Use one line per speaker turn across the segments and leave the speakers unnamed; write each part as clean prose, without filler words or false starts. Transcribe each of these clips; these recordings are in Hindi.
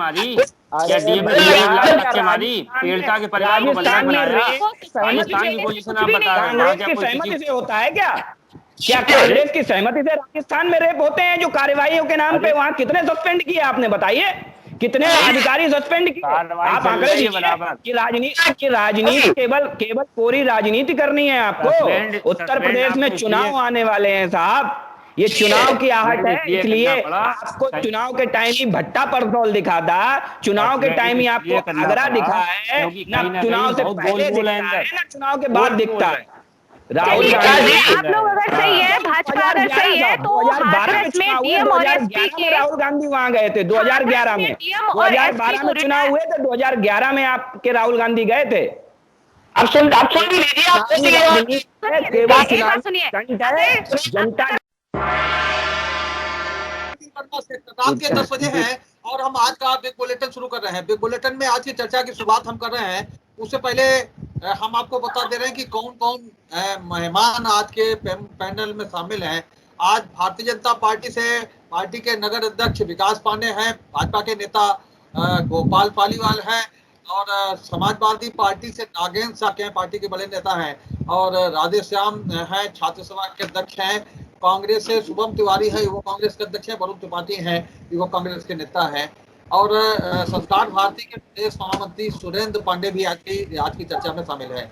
मारी या
अरे
डीएम ने
भैया,
1 लाख धक्के मारी,
राजस्थान
पीड़िता के
में
परिवार को बंधक बनाया।
सहमति
राजस्थान
से
की पोजीशन
कुछ
आप
भी
बता
नहीं
रहे हो, वहाँ
कांग्रेस
क्या
की
कोई
सहमति
किसी
से होता है क्या कांग्रेस की सहमति से राजस्थान में रेप होते हैं जो कार्यवाहियों के नाम पे? वहां कितने सस्पेंड किए आपने, बताइए कितने अधिकारी सस्पेंड किए?
कार्रवाई
आप
चल
आंकड़े
रही है
दीजिए
बराबर।
कि राजनीति केवल केवल कोरी राजनीति करनी है आपको। उत्तर
सस्पेंड
प्रदेश में
आपको
चुनाव
इसलिए
आने वाले हैं साहब, ये चुनाव की आहट है,
इसलिए
इसलिए
करना पड़ा।
आपको चुनाव के टाइम ही भट्टा परतौल दिखा था, चुनाव के टाइम ही आपको
इसलिए करना
आगरा
पड़ा
दिखा है,
क्योंकि
ना
कहीं ना कहीं
चुनाव से
बहुत
पहले
गोल है
दिखता है
अंदर,
ना चुनाव के बाद
गोल
दिखता है। राहुल
चलिए
गांधी
ठीक है, आप लोग अगर सही है, भाजपा अगर सही है, तो
2012 में
हाथरस में
चुनाव हुए,
डीएम और एसपी
2011 में
के
राहुल गांधी वहां गए थे, 2011 में,
डीएम और एसपी
2012
को
में चुनाव हुए थे, 2011 में आपके राहुल गांधी गए थे।
आप सुन भी लीजिए, आप
राजनीति है, केवल
एक बात
चुनाव
सुनिए,
स्टंट है, जनता
रात के 10 बजे हैं और हम आज का बिग बुलेटिन शुरू कर रहे हैं। बिग बुलेटिन में आज की चर्चा की शुरुआत हम कर रहे हैं। उससे पहले हम आपको बता दे रहे हैं कि कौन कौन मेहमान आज के पैनल में शामिल हैं। आज भारतीय जनता पार्टी से पार्टी के नगर अध्यक्ष विकास पांडे हैं, भाजपा के नेता गोपाल पालीवाल हैं और समाजवादी पार्टी से नागेंद्र साके हैं, पार्टी के बड़े नेता हैं, और राधे श्याम हैं, छात्र सभा के अध्यक्ष हैं। कांग्रेस से शुभम तिवारी है, युवा कांग्रेस के अध्यक्ष है। वरुण त्रिपाठी हैं, युवा कांग्रेस के नेता हैं। और संस्कार भारती के प्रदेश महामंत्री सुरेंद्र पांडे भी आज की चर्चा में शामिल है।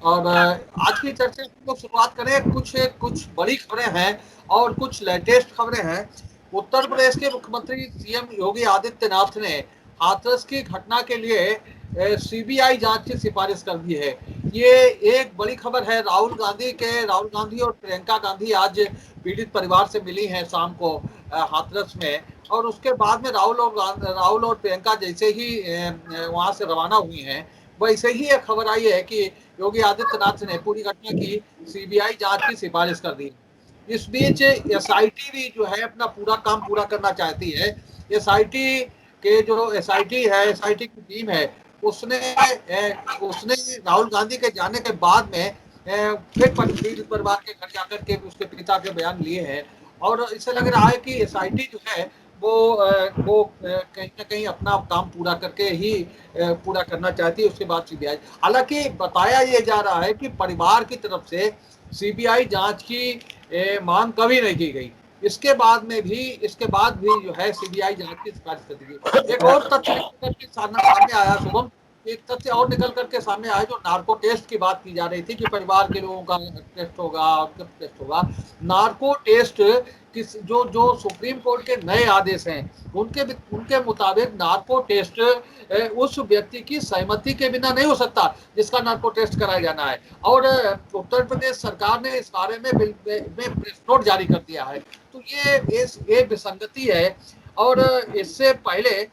और आज की चर्चा हम लोग शुरुआत करें, कुछ बड़ी खबरें हैं और कुछ लेटेस्ट खबरें हैं। उत्तर प्रदेश के मुख्यमंत्री सीएम योगी आदित्यनाथ ने हाथरस की घटना के लिए सीबीआई जांच की सिफारिश कर दी है। ये एक बड़ी खबर है। राहुल गांधी और प्रियंका गांधी आज पीड़ित परिवार से मिली हैं शाम को हाथरस में, और उसके बाद में राहुल और प्रियंका जैसे ही वहां से रवाना हुई हैं, वैसे ही एक खबर आई है कि योगी आदित्यनाथ ने पूरी घटना की सीबीआई जांच की सिफारिश कर दी। इस बीच एसआईटी भी जो है अपना पूरा काम पूरा करना चाहती है। एसआईटी की टीम है, उसने राहुल गांधी के जाने के बाद में फिर पीड़ित परिवार के घर जाकर के उसके पिता के बयान लिए हैं, और इससे लग रहा है कि एसआईटी जो है वो कहीं ना कहीं अपना काम पूरा करके ही पूरा करना चाहती है, उसके बाद सीबीआई। हालांकि बताया ये जा रहा है कि परिवार की तरफ से सीबीआई जांच की मांग कभी नहीं की गई। इसके बाद भी जो है सीबीआई जांच की सिफारिश कर दी गई। एक और तथ्य निकल करके सामने आया शुभम, एक तथ्य और निकल करके सामने आया, जो नार्को टेस्ट की बात की जा रही थी कि परिवार के लोगों का टेस्ट होगा। नार्को टेस्ट जो सुप्रीम कोर्ट के नए आदेश हैं उनके मुताबिक नार्को टेस्ट उस व्यक्ति की सहमति के बिना नहीं हो सकता जिसका नार्को टेस्ट कराया जाना है। और उत्तर प्रदेश सरकार ने इस बारे में प्रेस नोट जारी कर दिया है। तो ये विसंगति है। और इससे पहले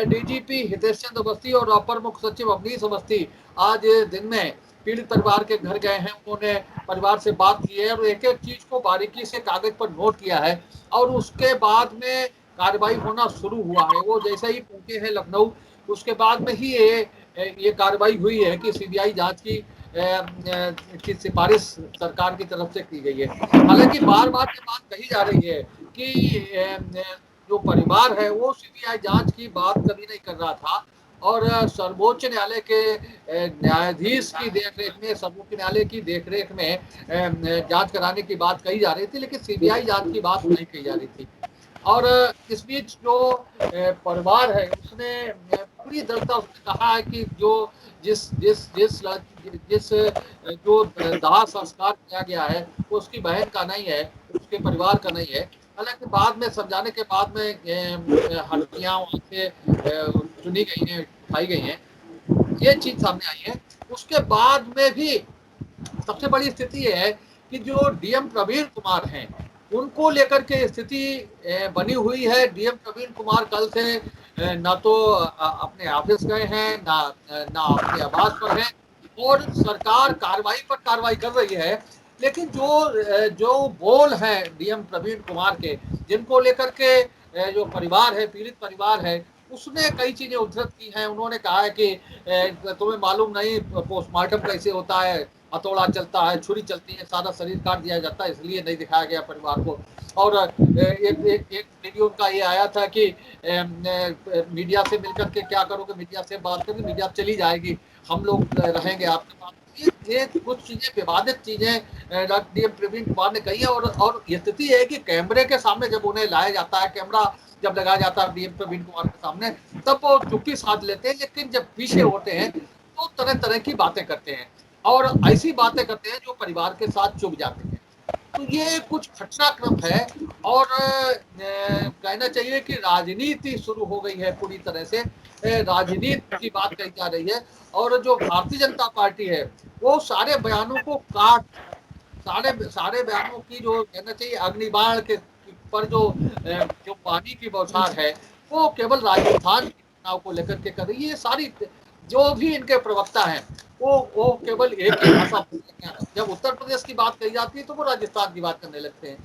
डीजीपी हितेश चंद्र अवस्थी और अपर मुख्य सचिव अवनीश अवस्थी आज दिन में पीड़ित परिवार के घर गए हैं। उन्होंने परिवार से बात की है और एक एक चीज को बारीकी से कागज पर नोट किया है, और उसके बाद में कार्रवाई होना शुरू हुआ है। वो जैसे ही पहुंचे हैं लखनऊ, उसके बाद में ही ये कार्रवाई हुई है कि सीबीआई जांच की सिफारिश सरकार की तरफ से की गई है। हालांकि बार बार ये बात कही जा रही है कि जो परिवार है वो सीबीआई जांच की बात कभी नहीं कर रहा था, और सर्वोच्च न्यायालय के न्यायाधीश की देखरेख में, सर्वोच्च न्यायालय की देखरेख में जांच कराने की बात कही जा रही थी, लेकिन सीबीआई जांच की बात नहीं कही जा रही थी। और इस बीच जो परिवार है उसने पूरी दृढ़ता उसने कहा है कि जिस जो दाह संस्कार किया गया है वो उसकी बहन का नहीं है, उसके परिवार का नहीं है। हालांकि बाद में समझाने के बाद में हड्डियां वहां से चुनी गई हैं, उठाई गई हैं, ये चीज सामने आई है। उसके बाद में भी सबसे बड़ी स्थिति है कि जो डीएम प्रवीण कुमार हैं उनको लेकर के स्थिति बनी हुई है। डीएम प्रवीण कुमार कल से ना तो अपने ऑफिस गए हैं, ना अपने आवास पर हैं, और सरकार कार्रवाई कर रही है। लेकिन जो बोल हैं डीएम प्रवीण कुमार के, जिनको लेकर के जो परिवार है, पीड़ित परिवार है, उसने कई चीजें उद्धृत की हैं। उन्होंने कहा है कि तुम्हें मालूम नहीं पोस्टमार्टम कैसे होता है, हथौड़ा चलता है, छुरी चलती है, सारा शरीर काट दिया जाता है, इसलिए नहीं दिखाया गया परिवार को। और एक वीडियो उनका ये आया था कि मीडिया से मिलकर के क्या करोगे, मीडिया से बात करोगे, मीडिया चली जाएगी, हम लोग रहेंगे आपके पास। ये कुछ चीजें, विवादित चीजें डॉक्टर डीएम प्रवीण कुमार ने कही है। और स्थिति है कि कैमरे के सामने जब उन्हें लाया जाता है, कैमरा जब लगाया जाता है डीएम प्रवीण कुमार के सामने, तब वो चुप्पी साध लेते हैं, लेकिन जब पीछे होते हैं तो तरह तरह की बातें करते हैं और ऐसी बातें करते हैं जो परिवार के साथ चुभ जाते हैं। तो ये कुछ घटनाक्रम है और कहना चाहिए कि राजनीति शुरू हो गई है पूरी तरह से, राजनीति की बात कही जा रही है। और जो भारतीय जनता पार्टी है वो सारे बयानों को काट, सारे बयानों की जो कहना चाहिए अग्निबाण के पर जो पानी की बौछार है वो केवल राजस्थान के चुनाव को लेकर के कर रही है। सारी जो भी इनके प्रवक्ता हैं वो केवल एक ही भाषा बोलते हैं, जब उत्तर प्रदेश की बात कही जाती है तो वो राजस्थान की बात करने लगते हैं।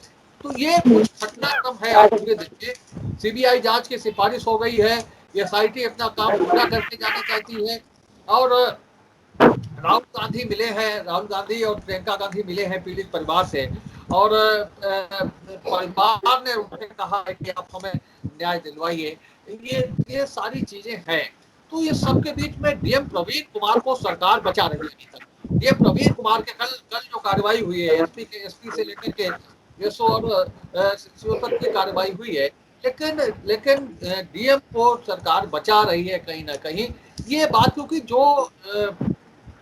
तो ये कुछ घटनाक्रम है। आज पूरे देखिए, सीबीआई जांच की सिफारिश हो गई है, एसआईटी अपना काम पूरा करके जाना चाहती है और राहुल गांधी मिले हैं, राहुल गांधी और प्रियंका गांधी मिले हैं पीड़ित परिवार से और परिवार ने उन्हें कहा है कि आप हमें न्याय दिलवाइए। ये सारी चीजें हैं। तो ये सबके बीच में डीएम प्रवीण कुमार को सरकार बचा रही है अभी तक। डीएम प्रवीण कुमार के कल जो कार्रवाई हुई है, एसपी से लेकर के एसओ और सीओ तक की कार्रवाई हुई है, लेकिन डीएम को सरकार बचा रही है कहीं ना कहीं। ये बात क्योंकि जो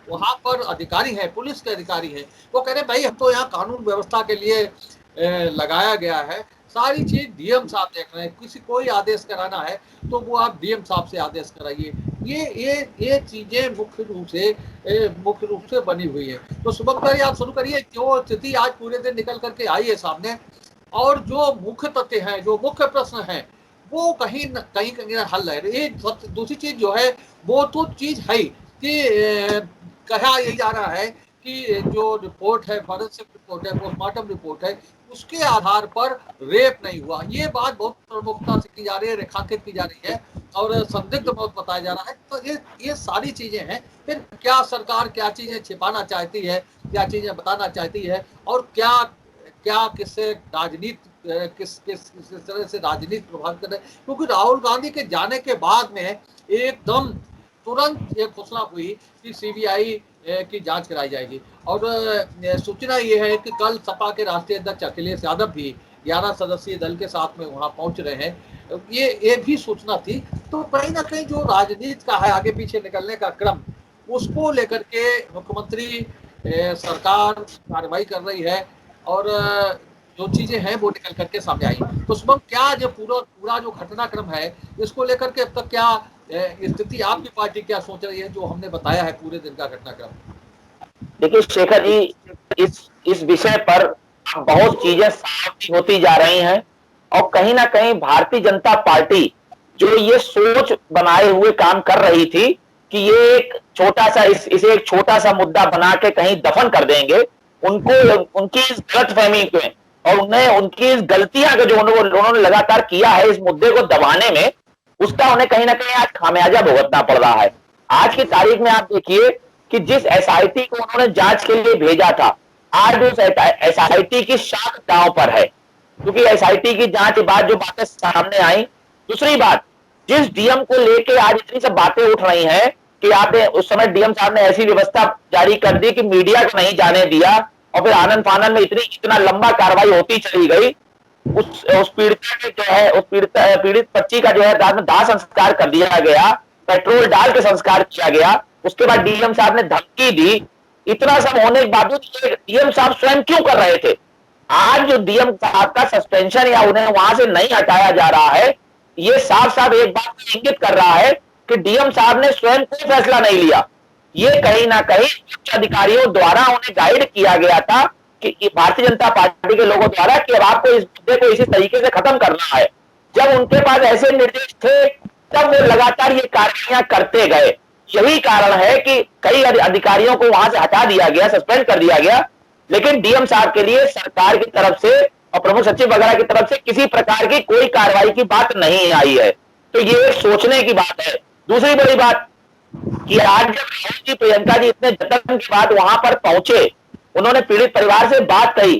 वहां पर अधिकारी हैं, पुलिस के अधिकारी हैं, वो कह रहे भाई हम तो यहाँ कानून व्यवस्था के लिए लगाया गया है, सारी चीज डीएम साहब देख रहे हैं, किसी कोई आदेश कराना है तो वो आप डीएम साहब से आदेश कराइए। ये चीजें मुख्य रूप से बनी हुई है। तो शुभंकर आप शुरू करिए, जो स्थिति आज पूरे दिन निकल करके आई है सामने और जो मुख्य तथ्य हैं, जो मुख्य प्रश्न हैं, वो कहीं न कहीं हल है। ये दूसरी चीज जो है वो तो चीज है कि कहा यही जा रहा है कि जो रिपोर्ट है, फॉरेंसिक रिपोर्ट है, पोस्टमार्टम रिपोर्ट है, उसके आधार पर रेप नहीं हुआ। ये बात बहुत प्रमुखता से की जा रही है, रेखांकित की जा रही है और संदिग्ध मौत बताया जा रहा है। तो ये सारी चीजें हैं। फिर क्या सरकार क्या चीजें छिपाना चाहती है, क्या चीजें बताना चाहती है और क्या किससे राजनीति किस तरह से राजनीति प्रभावित कर रहे हैं। क्योंकि राहुल गांधी के जाने के बाद में एकदम तुरंत एक घोषणा हुई कि सीबीआई की जांच कराई जाएगी और सूचना ये है कि कल सपा के राष्ट्रीय अध्यक्ष अखिलेश यादव भी 11 सदस्यीय दल के साथ में वहां पहुंच रहे हैं। ये भी सूचना थी। तो कहीं ना कहीं जो राजनीति का है आगे पीछे निकलने का क्रम, उसको लेकर के मुख्यमंत्री सरकार कार्रवाई कर रही है और जो चीजें हैं वो निकल करके सामने आई। तो शुभम, क्या जो पूरा जो घटनाक्रम है इसको लेकर के अब तक क्या स्थिति, आपकी पार्टी क्या सोच रही है जो हमने बताया है पूरे दिन का घटनाक्रम?
देखिए शेखर जी, इस विषय पर बहुत चीजें साफ होती जा रही हैं और कहीं ना कहीं भारतीय जनता पार्टी जो ये सोच बनाए हुए काम कर रही थी कि ये एक छोटा सा इसे एक छोटा सा मुद्दा बना के कहीं दफन कर देंगे, उनकी इस गलतफहमी में और उनकी इस गलतियां को जो उन्होंने लगातार किया है इस मुद्दे को दबाने में, उसका उन्हें कहीं ना कहीं आज खामियाजा भुगतना पड़ रहा है। आज की तारीख में आप देखिए कि जिस एसआईटी को उन्होंने जांच के लिए भेजा था, आज उस एसआईटी की शाख दांव पर है, क्योंकि एसआईटी की जांच के बाद जो बातें सामने आई। दूसरी बात, जिस डीएम को लेके आज इतनी सब बातें उठ रही हैं कि आपने उस समय डीएम साहब ने ऐसी व्यवस्था जारी कर दी कि मीडिया को नहीं जाने दिया और फिर आनंद फानंद में इतना लंबा कार्रवाई होती चली गई। उस पीड़िता के जो है, उस पीड़ित बच्ची का जो है रात में दाह संस्कार कर दिया गया, पेट्रोल डाल के संस्कार किया गया। उसके बाद डीएम साहब ने धमकी दी। इतना सब होने के बावजूद डीएम साहब स्वयं क्यों कर रहे थे? आज जो डीएम साहब का सस्पेंशन या उन्हें वहां से नहीं हटाया जा रहा है, ये साफ साफ एक बात इंगित कर रहा है कि डीएम साहब ने स्वयं कोई फैसला नहीं लिया। ये कहीं ना कहीं उच्च अधिकारियों द्वारा उन्हें गाइड किया गया था कि भारतीय जनता पार्टी के लोगों द्वारा कि अब आपको इस मुद्दे को इसी तरीके से खत्म करना है। जब उनके पास ऐसे निर्देश थे तब वो लगातार ये कार्रवाइयां करते गए। यही कारण है कि कई अधिकारियों को वहां से हटा दिया गया, सस्पेंड कर दिया गया, लेकिन डीएम साहब के लिए सरकार की तरफ से और प्रमुख सचिव वगैरह की तरफ से किसी प्रकार की कोई कार्रवाई की बात नहीं आई है। तो ये सोचने की बात है। दूसरी बड़ी बात, कि आज जब राहुल जी प्रियंका जी इतने जतन के बाद वहां पर पहुंचे, उन्होंने पीड़ित परिवार से बात कही,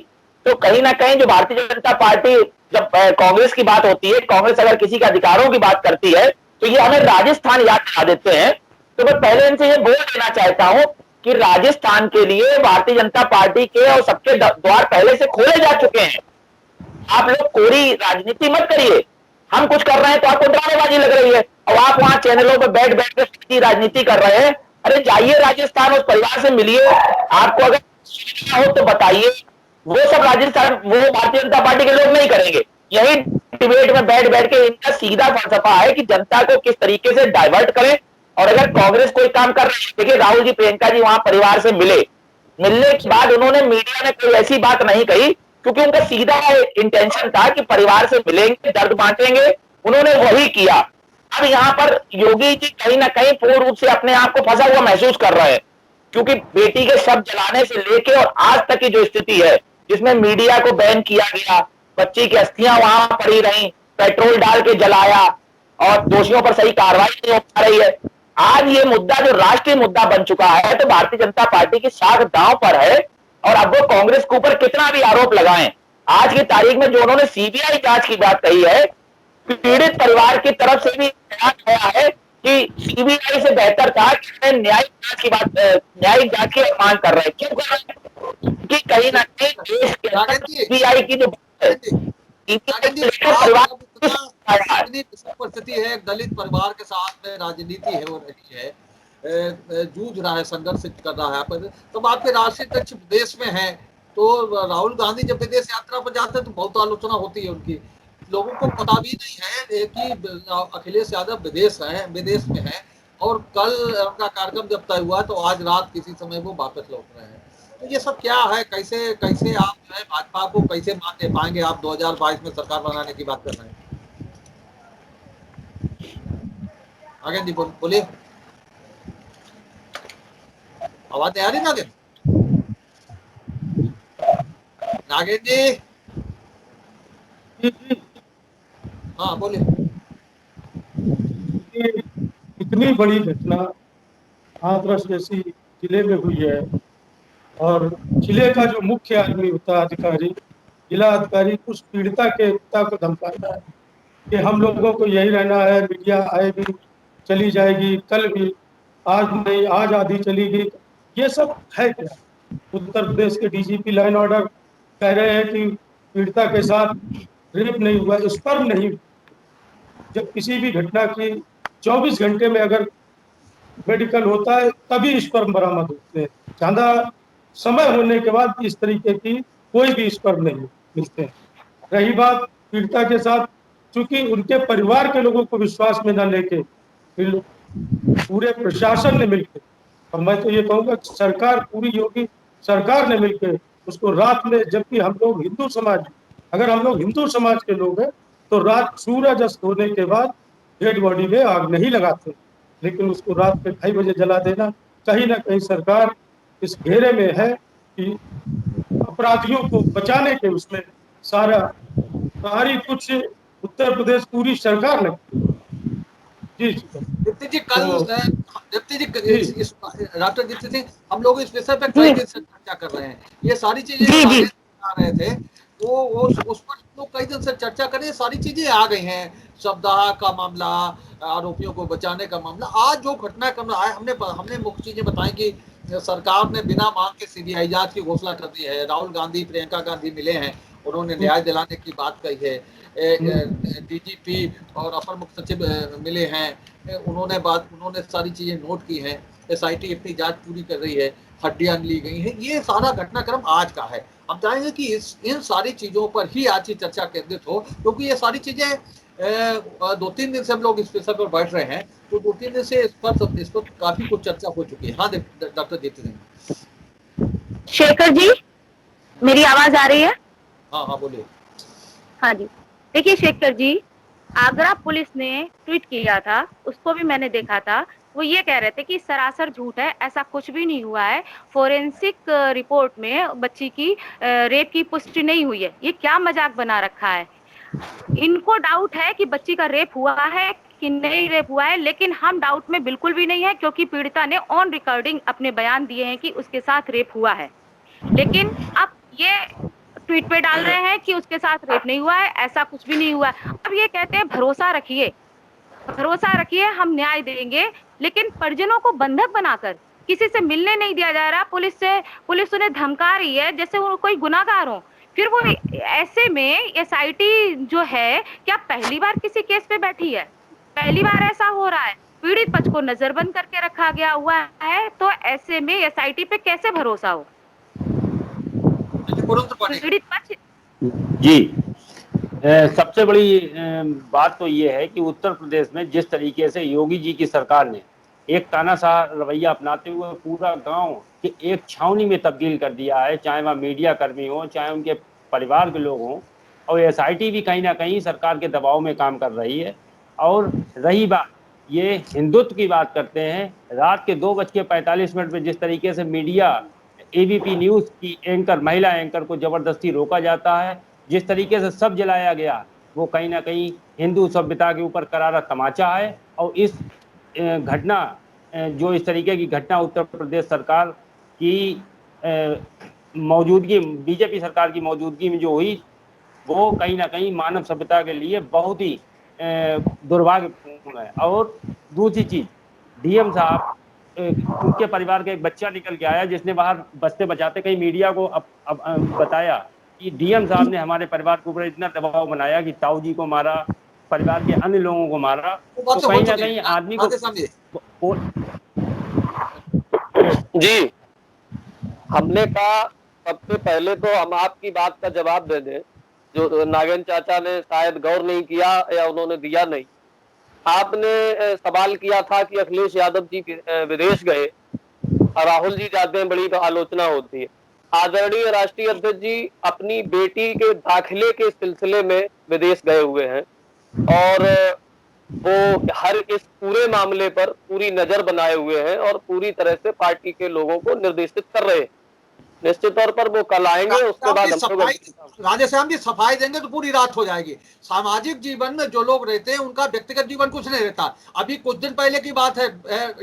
तो कहीं ना कहीं जो भारतीय जनता पार्टी, जब कांग्रेस की बात होती है, कांग्रेस अगर किसी के अधिकारों की बात करती है तो ये हमें राजस्थान याद दिला देते हैं। तो मैं पहले इनसे ये बोल देना चाहता हूं कि राजस्थान के लिए भारतीय जनता पार्टी के और सबके द्वार पहले से खोले जा चुके हैं। आप लोग कोरी राजनीति मत करिए, हम कुछ कर रहे हैं तो आपको ड्रामेबाजी लग रही है, और आप वहां चैनलों पर बैठ बैठ कर राजनीति कर रहे हैं। अरे जाइए राजस्थान, उस परिवार से मिलिए, आपको अगर सुविधा हो तो बताइए। वो सब राजस्थान, वो भारतीय जनता पार्टी के लोग नहीं करेंगे। यही डिबेट में बैठ बैठ के इनका सीधा फलसफा है कि जनता को किस तरीके से डाइवर्ट करें। और अगर कांग्रेस कोई काम कर रही है, देखिए राहुल जी प्रियंका जी वहां परिवार से मिले, मिलने के बाद उन्होंने मीडिया में कोई ऐसी बात नहीं कही, क्योंकि उनका सीधा इंटेंशन था कि परिवार से मिलेंगे, दर्द बांटेंगे, उन्होंने वही किया। अब यहाँ पर योगी जी कहीं ना कहीं पूर्ण रूप से अपने आप को फंसा हुआ महसूस कर रहे हैं, क्योंकि बेटी के शव जलाने से लेके और आज तक की जो स्थिति है, जिसमें मीडिया को बैन किया गया, बच्ची की अस्थियां वहां पड़ी रही, पेट्रोल डाल के जलाया, और दोषियों पर सही कार्रवाई नहीं हो पा रही है। आज ये मुद्दा जो राष्ट्रीय मुद्दा बन चुका है, तो भारतीय जनता पार्टी की साख दांव पर है। और अब वो कांग्रेस के ऊपर कितना भी आरोप लगाएं, आज की तारीख में जो उन्होंने सीबीआई जांच की बात कही है, पीड़ित परिवार की तरफ से भी कहा गया है कि सीबीआई से बेहतर था कि न्यायिक जांच की बात, न्यायिक जांच की मांग कर रहे हैं। क्यों कर रहे हैं? कि कहीं ना कहीं देश के अंदर सीबीआई की जो
परिस्थिति है, दलित परिवार के साथ में राजनीति है हो रही है, जूझ रहा है, संघर्ष कर रहा है। पर तब आपके राष्ट्रीय अध्यक्ष विदेश में है, तो राहुल गांधी जब विदेश यात्रा पर जाते हैं तो बहुत आलोचना होती है उनकी। लोगों को पता भी नहीं है कि अखिलेश यादव विदेश में है, और कल उनका कार्यक्रम जब तय हुआ तो आज रात किसी समय वो वापस लौट रहे हैं। तो ये सब क्या है, कैसे कैसे आप जो है भाजपा को कैसे मान दे पाएंगे? आप 2022 में सरकार बनाने की बात कर रहे हैं। आगे जी बोलिए, आवाज नहीं आ रही नागेन? नागेन जी, हाँ बोलिए।
इतनी बड़ी घटना हाथरस जैसी जिले में हुई है, और जिले का जो मुख्य आदमी होता है, अधिकारी, जिला अधिकारी, उस पीड़िता के पिता को धमकाता है कि हम लोगों को यही रहना है, मीडिया आएगी चली जाएगी, कल भी, आज नहीं, आज आधी चली गई। ये सब है क्या? उत्तर प्रदेश के डीजीपी लाइन ऑर्डर कह रहे हैं कि पीड़िता के साथ रेप नहीं हुआ, स्पर्म नहीं। जब किसी भी घटना की 24 घंटे में अगर मेडिकल होता है तभी स्पर्म बरामद होते हैं, ज्यादा समय होने के बाद इस तरीके की कोई भी स्पर्म नहीं मिलते हैं। रही बात पीड़िता के साथ, चूंकि उनके परिवार के लोगों को विश्वास में न लेके पूरे प्रशासन ने मिलकर, और मैं तो ये कहूँगा सरकार, पूरी योगी सरकार ने मिलकर उसको रात में, जबकि हम लोग हिंदू समाज, अगर हम लोग हिंदू समाज के लोग हैं तो रात सूरज अस्त होने के बाद डेड बॉडी में आग नहीं लगाते, लेकिन उसको रात में 2:30 बजे जला देना, कहीं ना कहीं सरकार इस घेरे में है कि अपराधियों को बचाने के उसमें सारी कुछ उत्तर प्रदेश पूरी सरकार ने। जी
दीप्ति जी, कल दीप्ति जी, डॉक्टर दीप्ति सिंह, हम लोग इस विषय पर कई दिन से चर्चा कर रहे हैं। ये सारी चीजें आ रहे थे, वो उस पर लोग कई दिन से चर्चा करें, सारी चीजें आ गई हैं। शवदाह का मामला, आरोपियों को बचाने का मामला, आज जो घटनाक्रम आया, हमने मुख्य चीजें बताई कि सरकार ने बिना मांग के सीबीआई जांच की घोषणा कर दी है। राहुल गांधी, प्रियंका गांधी मिले हैं, उन्होंने न्याय दिलाने की बात कही है। डीजीपी और अपर मुख्य सचिव मिले हैं, उन्होंने सारी चीजें नोट की हैं। एसआईटी अपनी जांच पूरी कर रही है, हड्डियां ली गई हैं। ये सारा घटनाक्रम आज का है। हम चाहेंगे कि इन सारी चीजों पर ही आज की चर्चा केंद्रित हो, क्योंकि ये सारी चीजें 2-3 दिन से हम लोग इस विषय पर बैठ रहे हैं, तो 2-3 दिन से इस पर काफी कुछ चर्चा हो चुकी है। हाँ डॉक्टर दीप्ति सिंह।
शेखर जी, मेरी आवाज आ रही है?
हाँ बोलिए।
हाँ जी, देखिए शेखर जी, आगरा पुलिस ने ट्वीट किया था, उसको भी मैंने देखा था। वो ये कह रहे थे कि सरासर झूठ है, ऐसा कुछ भी नहीं हुआ है, फोरेंसिक रिपोर्ट में बच्ची की रेप की पुष्टि नहीं हुई है। ये क्या मजाक बना रखा है? इनको डाउट है कि बच्ची का रेप हुआ है कि नहीं रेप हुआ है, लेकिन हम डाउट में बिल्कुल भी नहीं है, क्योंकि पीड़िता ने ऑन रिकॉर्डिंग अपने बयान दिए हैं कि उसके साथ रेप हुआ है। लेकिन अब ये ट्वीट पे डाल रहे हैं कि उसके साथ रेप नहीं हुआ है, ऐसा कुछ भी नहीं हुआ है। अब ये कहते हैं भरोसा रखिए, हम न्याय देंगे, लेकिन परिजनों को बंधक बनाकर किसी से मिलने नहीं दिया जा रहा। पुलिस उन्हें धमका रही है जैसे वो कोई गुनाहगार हो। फिर वो ऐसे में एसआईटी जो है, क्या पहली बार किसी केस पे बैठी है? पहली बार ऐसा हो रहा है। पीड़ित पक्ष को नजरबंद करके रखा गया हुआ है, तो ऐसे में एसआईटी पे कैसे भरोसा हो? पीड़ित पक्ष
जी, सबसे बड़ी बात तो ये है कि उत्तर प्रदेश में जिस तरीके से योगी जी की सरकार ने एक तानाशाह रवैया अपनाते हुए पूरा गांव के एक छावनी में तब्दील कर दिया है, चाहे वह मीडिया कर्मी हो, चाहे उनके परिवार के लोग हों, और एसआईटी भी कहीं ना कहीं सरकार के दबाव में काम कर रही है। और रही बात, ये हिंदुत्व की बात करते हैं, रात के 2:45 पे जिस तरीके से मीडिया एबीपी न्यूज़ की एंकर, महिला एंकर को जबरदस्ती रोका जाता है, जिस तरीके से सब जलाया गया, वो कहीं ना कहीं हिंदू सभ्यता के ऊपर करारा तमाचा है। और इस घटना, जो इस तरीके की घटना उत्तर प्रदेश सरकार की मौजूदगी, बीजेपी सरकार की मौजूदगी में जो हुई, वो कहीं ना कहीं मानव सभ्यता के लिए बहुत ही दुर्भाग्यपूर्ण है। और दूसरी चीज, डीएम साहब, उनके परिवार का एक बच्चा निकल के आया जिसने बाहर बचते बचाते कहीं मीडिया को बताया कि डीएम साहब ने हमारे परिवार के ऊपर इतना दबाव बनाया कि ताऊ जी को मारा, परिवार के अन्य लोगों को मारा। तो कहीं ना कहीं आदमी को
जी, हमने कहा सबसे पहले तो हम आपकी बात का जवाब दे दें, जो नागेंद्र चाचा ने शायद गौर नहीं किया या उन्होंने दिया नहीं। आपने सवाल किया था कि अखिलेश यादव जी विदेश गए और राहुल जी जाते हैं, बड़ी आलोचना होती है। आदरणीय राष्ट्रीय अध्यक्ष जी अपनी बेटी के दाखिले के सिलसिले में विदेश गए हुए हैं और वो हर इस पूरे मामले पर पूरी नजर बनाए हुए हैं और पूरी तरह से पार्टी के लोगों को निर्देशित कर रहे हैं। निश्चित तौर पर वो कल आएंगे, उसके बाद
राधेश्याम जी सफाई देंगे तो पूरी रात हो जाएगी। सामाजिक जीवन में जो लोग रहते हैं उनका व्यक्तिगत जीवन कुछ नहीं रहता। अभी कुछ दिन पहले की बात है,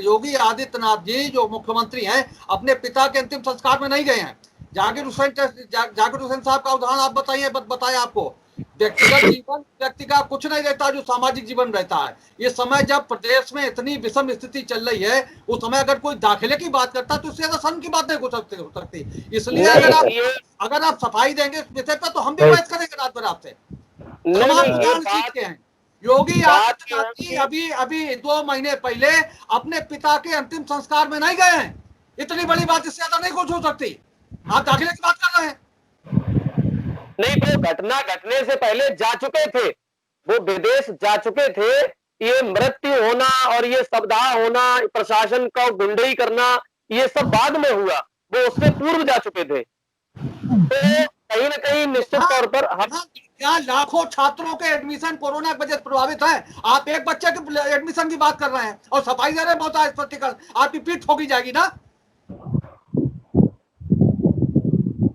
योगी आदित्यनाथ जी जो मुख्यमंत्री हैं अपने पिता के अंतिम संस्कार में नहीं गए हैं। जाकिर हुसैन साहब का उदाहरण आप बताइए आपको। व्यक्तिगत जीवन व्यक्ति का कुछ नहीं रहता जो सामाजिक जीवन रहता है। ये समय जब प्रदेश में इतनी विषम स्थिति चल रही है, उस समय अगर कोई दाखिले की बात करता तो उससे ज्यादा शर्म की बात नहीं हो सकती। इसलिए अगर आप सफाई देंगे इस विषय पर तो हम भी बहस करेंगे रात भर आपसे। योगी आदित्यनाथ जी अभी 2 महीने पहले अपने पिता के अंतिम संस्कार में नहीं गए हैं। इतनी बड़ी बात इससे ज्यादा नहीं कुछ हो सकती। आप दाखिले की बात कर रहे हैं।
नहीं, वो घटना घटने से पहले जा चुके थे, वो विदेश जा चुके थे। ये मृत्यु होना और ये शवदाह होना, प्रशासन का गुंडई करना, ये सब बाद में हुआ, वो उससे पूर्व जा चुके थे। तो कहीं ना कहीं निश्चित तौर पर हम
यहाँ लाखों छात्रों के एडमिशन कोरोना की वजह से प्रभावित है। आप एक बच्चे के एडमिशन की बात कर रहे हैं और सफाई दे रहे हैं। बहुत स्पष्टीकरण, आपकी पीठ ठोकी जाएगी ना।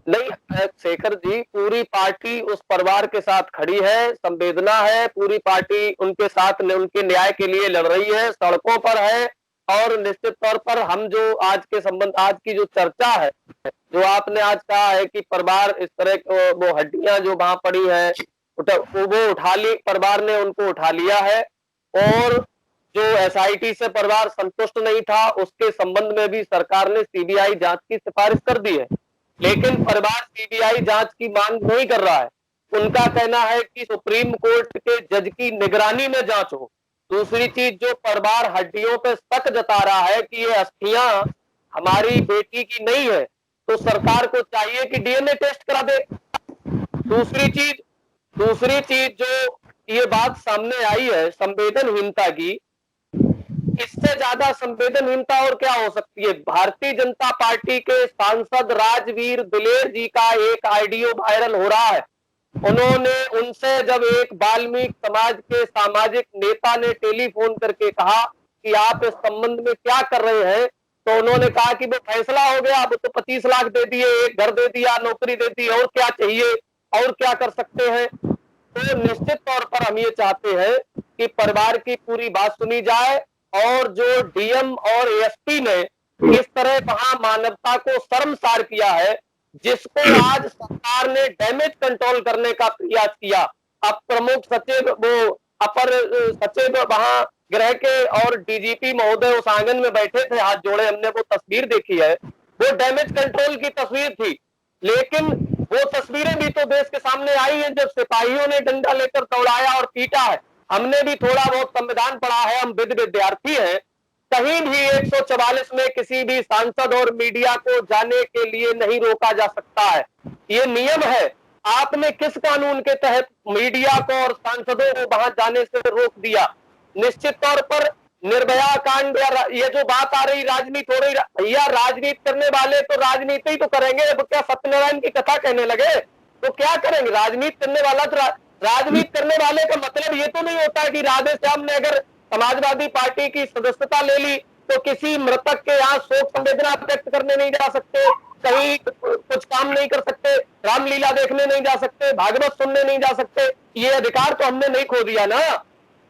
नहीं शेखर जी, पूरी पार्टी उस परिवार के साथ खड़ी है, संवेदना है, पूरी पार्टी उनके साथ उनके न्याय के लिए लड़ रही है, सड़कों पर है। और निश्चित तौर पर हम जो आज की जो चर्चा है, जो आपने आज कहा है कि परिवार इस तरह वो हड्डियां जो वहां पड़ी है वो उठा ली, परिवार ने उनको उठा लिया है। और जो एसआईटी से परिवार संतुष्ट नहीं था, उसके संबंध में भी सरकार ने सीबीआई जांच की सिफारिश कर दी है, लेकिन परिवार सीबीआई जांच की मांग नहीं कर रहा है। उनका कहना है कि सुप्रीम कोर्ट के जज की निगरानी में जांच हो। दूसरी चीज, जो परिवार हड्डियों पे शक जता रहा है कि ये अस्थियां हमारी बेटी की नहीं है, तो सरकार को चाहिए कि डीएनए टेस्ट करा दे। दूसरी चीज जो ये बात सामने आई है संवेदनहीनता की, इससे ज्यादा संवेदनहीनता और क्या हो सकती है। भारतीय जनता पार्टी के सांसद राजवीर दिलेर जी का एक ऑडियो वायरल हो रहा है। उन्होंने उनसे जब एक वाल्मीकि समाज के सामाजिक नेता ने टेलीफोन करके कहा कि आप इस संबंध में क्या कर रहे हैं, तो उन्होंने कहा कि वो फैसला हो गया, अब तो 25 लाख दे दिए, एक घर दे दिया, नौकरी दे दी, और क्या चाहिए, और क्या कर सकते हैं। तो निश्चित तौर पर हम ये चाहते हैं कि परिवार की पूरी बात सुनी जाए और जो डीएम और एएसपी ने इस तरह वहां मानवता को शर्मसार किया है, जिसको आज सरकार ने डैमेज कंट्रोल करने का प्रयास किया। अब प्रमुख सचिव, वो अपर सचिव वहां गृह के और डीजीपी महोदय उस आंगन में बैठे थे, हाथ जोड़े, हमने वो तस्वीर देखी है, वो डैमेज कंट्रोल की तस्वीर थी। लेकिन वो तस्वीरें भी तो देश के सामने आई हैं जब सिपाहियों ने डंडा लेकर दौड़ाया और पीटा है। हमने भी थोड़ा बहुत संविधान पढ़ा है, हम विद्यार्थी हैं। कहीं भी 144 में किसी भी सांसद और मीडिया को जाने के लिए नहीं रोका जा सकता है, ये नियम है। आपने किस कानून के तहत मीडिया को और सांसदों को वहां जाने से रोक दिया? निश्चित तौर पर निर्भया कांड या ये जो बात आ रही राजनीति हो रही, भैया राजनीति करने वाले तो राजनीति ही तो करेंगे। अब क्या सत्यनारायण की कथा कहने लगे तो क्या करेंगे? राजनीति करने वाला तो राजनीति करने वाले का मतलब ये तो नहीं होता है कि राधे श्याम ने अगर समाजवादी पार्टी की सदस्यता ले ली तो किसी मृतक के यहाँ शोक संवेदना व्यक्त करने नहीं जा सकते, कहीं कुछ काम नहीं कर सकते, रामलीला देखने नहीं जा सकते, भागवत सुनने नहीं जा सकते। ये अधिकार तो हमने नहीं खो दिया ना।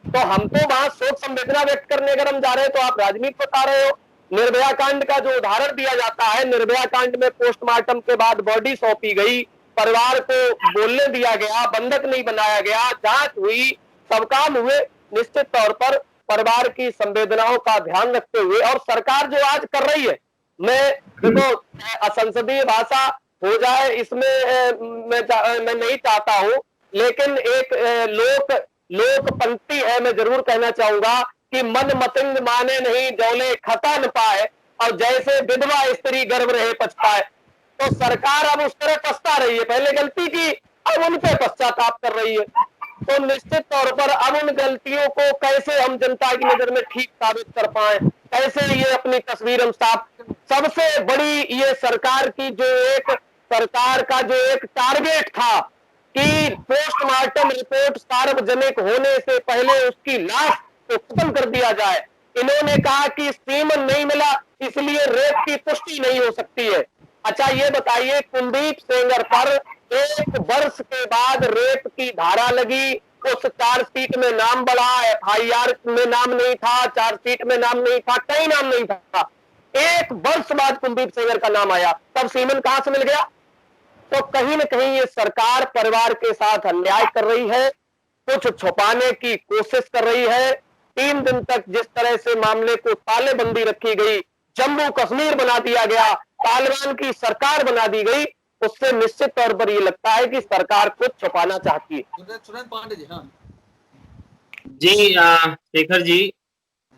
तो हम तो वहां शोक संवेदना व्यक्त करने अगर हम जा रहे हैं तो आप राजनीति बता रहे हो। निर्भया कांड का जो उदाहरण दिया जाता है, निर्भया कांड में पोस्टमार्टम के बाद बॉडी सौंपी गई, परिवार को बोलने दिया गया, बंधक नहीं बनाया गया, जांच हुई, सब काम हुए। निश्चित तौर पर परिवार की संवेदनाओं का ध्यान रखते हुए और सरकार जो आज कर रही है, मैं देखो असंसदीय भाषा हो जाए इसमें मैं नहीं चाहता हूं, लेकिन एक लोक पंक्ति है, मैं जरूर कहना चाहूंगा कि मन मतिंग माने नहीं जौले खता न पाए, और जैसे विधवा स्त्री गर्भ रहे पछताए। तो सरकार अब उस तरह पछता रही है, पहले गलती की अब उन पे पश्चाताप कर रही है। तो निश्चित तौर पर अब उन गलतियों को कैसे हम जनता की नजर में ठीक साबित कर पाए, कैसे ये अपनी तस्वीर हम साफ, सबसे बड़ी ये सरकार का जो एक टारगेट था कि पोस्टमार्टम रिपोर्ट सार्वजनिक होने से पहले उसकी लाश को खत्म कर दिया जाए। इन्होंने कहा कि सीमन नहीं मिला इसलिए रेप की पुष्टि नहीं हो सकती है। अच्छा ये बताइए, कुलदीप सेंगर पर 1 वर्ष के बाद रेप की धारा लगी, उस चार्जशीट में नाम बढ़ा, एफआईआर में नाम नहीं था, चार्जशीट में नाम नहीं था, कहीं नाम नहीं था। 1 वर्ष बाद कुलदीप सेंगर का नाम आया, तब सीमन कहां से मिल गया? तो कहीं न कहीं ये सरकार परिवार के साथ अन्याय कर रही है, कुछ छुपाने की कोशिश कर रही है। 3 दिन तक जिस तरह से मामले को तालेबंदी रखी गई, जम्मू कश्मीर बना दिया गया, तालिबान की सरकार बना दी गई, उससे निश्चित तौर पर ये लगता है कि सरकार कुछ छुपाना चाहती है।
सुरेंद्र पांडे जी। हाँ
जी शेखर जी,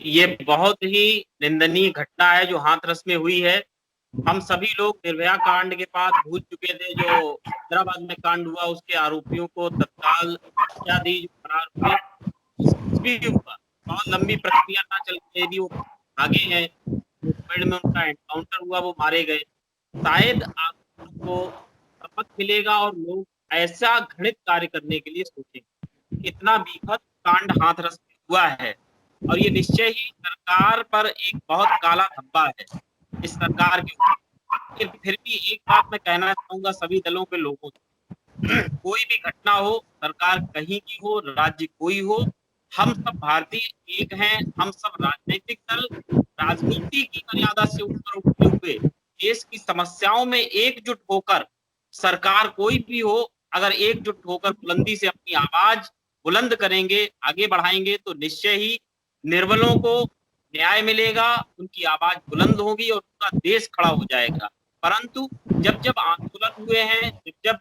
ये बहुत ही निंदनीय घटना है जो हाथरस में हुई है। हम सभी लोग निर्भया कांड के बाद भूल चुके थे, जो हैदराबाद में कांड हुआ उसके आरोपियों को तत्काल सजा दी, जो फरार हुए, कुछ भी हुआ, बहुत लंबी प्रक्रिया ना चल के भी वो आगे हैं, मुठभेड़ में उनका एनकाउंटर हुआ, वो मारे गए। शायद आपको सबक मिलेगा और लोग ऐसा घृणित कार्य करने के लिए सोचेंगे। इतना बीभत्स कांड हाथरस में हुआ है और ये निश्चय ही सरकार पर एक बहुत काला धब्बा है इस सरकार के ऊपर। फिर भी एक बात मैं कहना चाहूंगा सभी दलों के लोगों से, कोई भी घटना हो, सरकार कहीं की हो, राज्य कोई हो, हम सब भारतीय एक हैं। हम सब राजनीतिक दल राजनीति की मर्यादा से ऊपर उठते हुए देश की समस्याओं में एकजुट होकर, सरकार कोई भी हो, अगर एकजुट होकर बुलंदी से अपनी आवाज बुलंद करेंगे, आगे बढ़ाएंगे, तो निश्चय ही निर्बलों को न्याय मिलेगा, उनकी आवाज बुलंद होगी और पूरा देश खड़ा हो जाएगा। परंतु जब आंदोलन हुए हैं, जब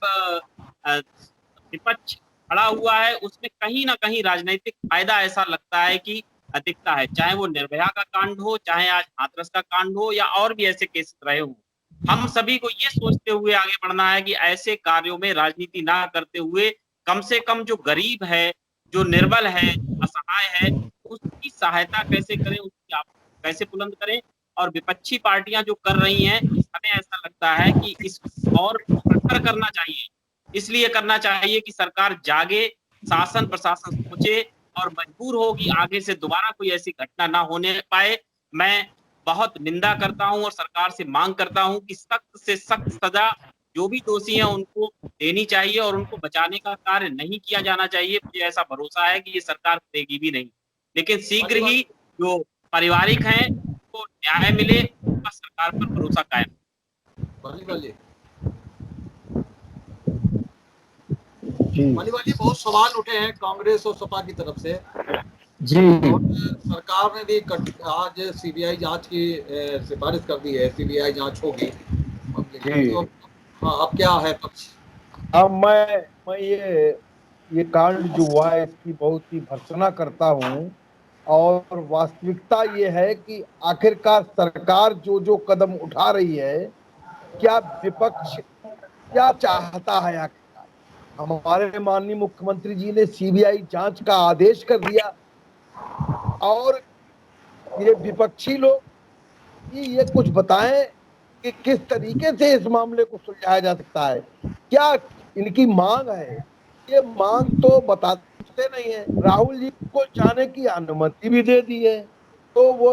विपक्ष खड़ा हुआ है, उसमें कहीं ना कहीं राजनीतिक फायदा ऐसा लगता है कि दिखता है, चाहे वो निर्भया का कांड हो, चाहे आज हाथरस का कांड हो, या और भी ऐसे केस रहे हो। हम सभी को ये सोचते हुए आगे बढ़ना है कि ऐसे कार्यों में राजनीति ना करते हुए कम से कम जो गरीब है, जो निर्बल है, असहाय है, उसकी सहायता कैसे करें, उसकी कैसे बुलंद करें। और विपक्षी पार्टियां जो कर रही हैं, हमें ऐसा लगता है कि इस और बेहतर करना चाहिए। इसलिए करना चाहिए कि सरकार जागे, शासन प्रशासन सोचे और मजबूर हो कि आगे से दोबारा कोई ऐसी घटना ना होने पाए। मैं बहुत निंदा करता हूं और सरकार से मांग करता हूं कि सख्त से सख्त सजा
जो भी दोषी हैं उनको देनी चाहिए और उनको बचाने का कार्य नहीं किया जाना चाहिए। मुझे ऐसा भरोसा है कि ये सरकार करेगी भी नहीं, लेकिन शीघ्र ही जो पारिवारिक हैं उनको न्याय मिले, उनका सरकार पर भरोसा कायम।
मालीवाल जी बहुत सवाल उठे हैं कांग्रेस और सपा की तरफ से
जी।
और सरकार ने भी आज सीबीआई जांच की सिफारिश कर दी है, सीबीआई जांच होगी। तो हाँ, अब क्या है पक्ष?
अब मैं ये कांड जो हुआ है इसकी बहुत ही भर्त्सना करता हूँ और वास्तविकता ये है कि आखिरकार सरकार जो कदम उठा रही है, क्या विपक्ष क्या चाहता है? आखिरकार हमारे माननीय मुख्यमंत्री जी ने सीबीआई जांच का आदेश कर दिया और ये विपक्षी लोग ये कुछ बताएं कि किस तरीके से इस मामले को सुलझाया जा सकता है, क्या इनकी मांग है? ये मांग तो बताते नहीं है। राहुल जी को जाने की अनुमति भी दे दी है, तो वो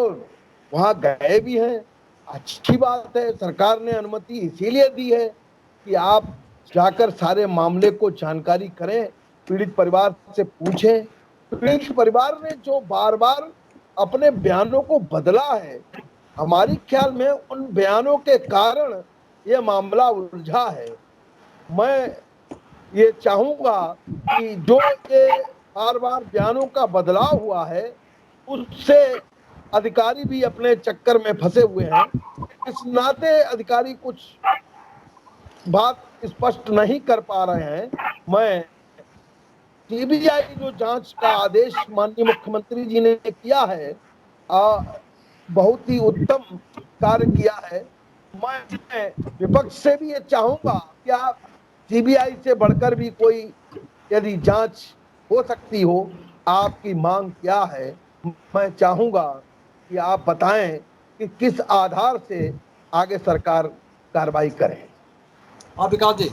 वहां गए भी हैं, अच्छी बात है। सरकार ने अनुमति इसीलिए दी है कि आप जाकर सारे मामले को जानकारी करें, पीड़ित परिवार से पूछें। पीड़ित परिवार ने जो बार बार अपने बयानों को बदला है, हमारी ख्याल में उन बयानों के कारण ये मामला उलझा है। मैं ये चाहूंगा कि जो ये बार बार बयानों का बदलाव हुआ है उससे अधिकारी भी अपने चक्कर में फंसे हुए हैं। इस नाते अधिकारी कुछ बात स्पष्ट नहीं कर पा रहे हैं। मैं सीबीआई जो जांच का आदेश माननीय मुख्यमंत्री जी ने किया है, बहुत ही उत्तम कार्य किया है। मैं विपक्ष से भी ये चाहूंगा कि आप सीबीआई से बढ़कर भी कोई यदि जांच हो सकती हो, आपकी मांग क्या है? मैं चाहूंगा कि आप बताएं कि किस आधार से आगे सरकार कार्रवाई करे।
आप विकास जी।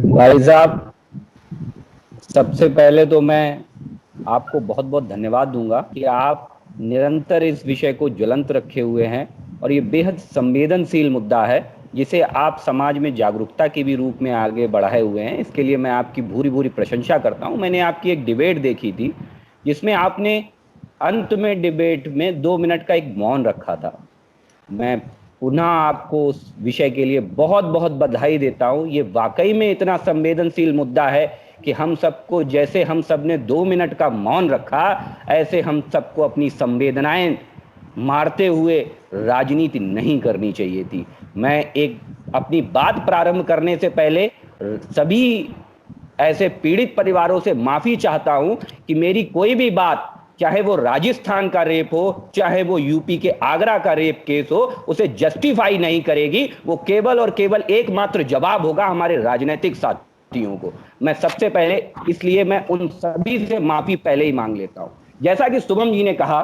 भाई साहब, सबसे पहले तो मैं आपको बहुत बहुत धन्यवाद दूंगा कि आप निरंतर इस विषय को ज्वलंत रखे हुए हैं और ये बेहद संवेदनशील मुद्दा है जिसे आप समाज में जागरूकता के भी रूप में आगे बढ़ाए हुए हैं। इसके लिए मैं आपकी भूरी भूरी प्रशंसा करता हूं। मैंने आपकी एक डिबेट देखी थी जिसमें आपने अंत में डिबेट में 2 मिनट का एक मौन रखा था। मैं पुनः आपको उस विषय के लिए बहुत बहुत बधाई देता हूं। ये वाकई में इतना संवेदनशील मुद्दा है कि हम सबको, जैसे हम सब ने 2 मिनट का मौन रखा, ऐसे हम सबको अपनी संवेदनाएं मारते हुए राजनीति नहीं करनी चाहिए थी। मैं एक अपनी बात प्रारंभ करने से पहले सभी ऐसे पीड़ित परिवारों से माफी चाहता हूं कि मेरी कोई भी बात, चाहे वो राजस्थान का रेप हो, चाहे वो यूपी के आगरा का रेप केस हो, उसे जस्टिफाई नहीं करेगी। वो केवल और केवल एकमात्र जवाब होगा हमारे राजनीतिक साथियों को। मैं सबसे पहले इसलिए मैं उन सभी से माफी पहले ही मांग लेता हूं। जैसा कि शुभम जी ने कहा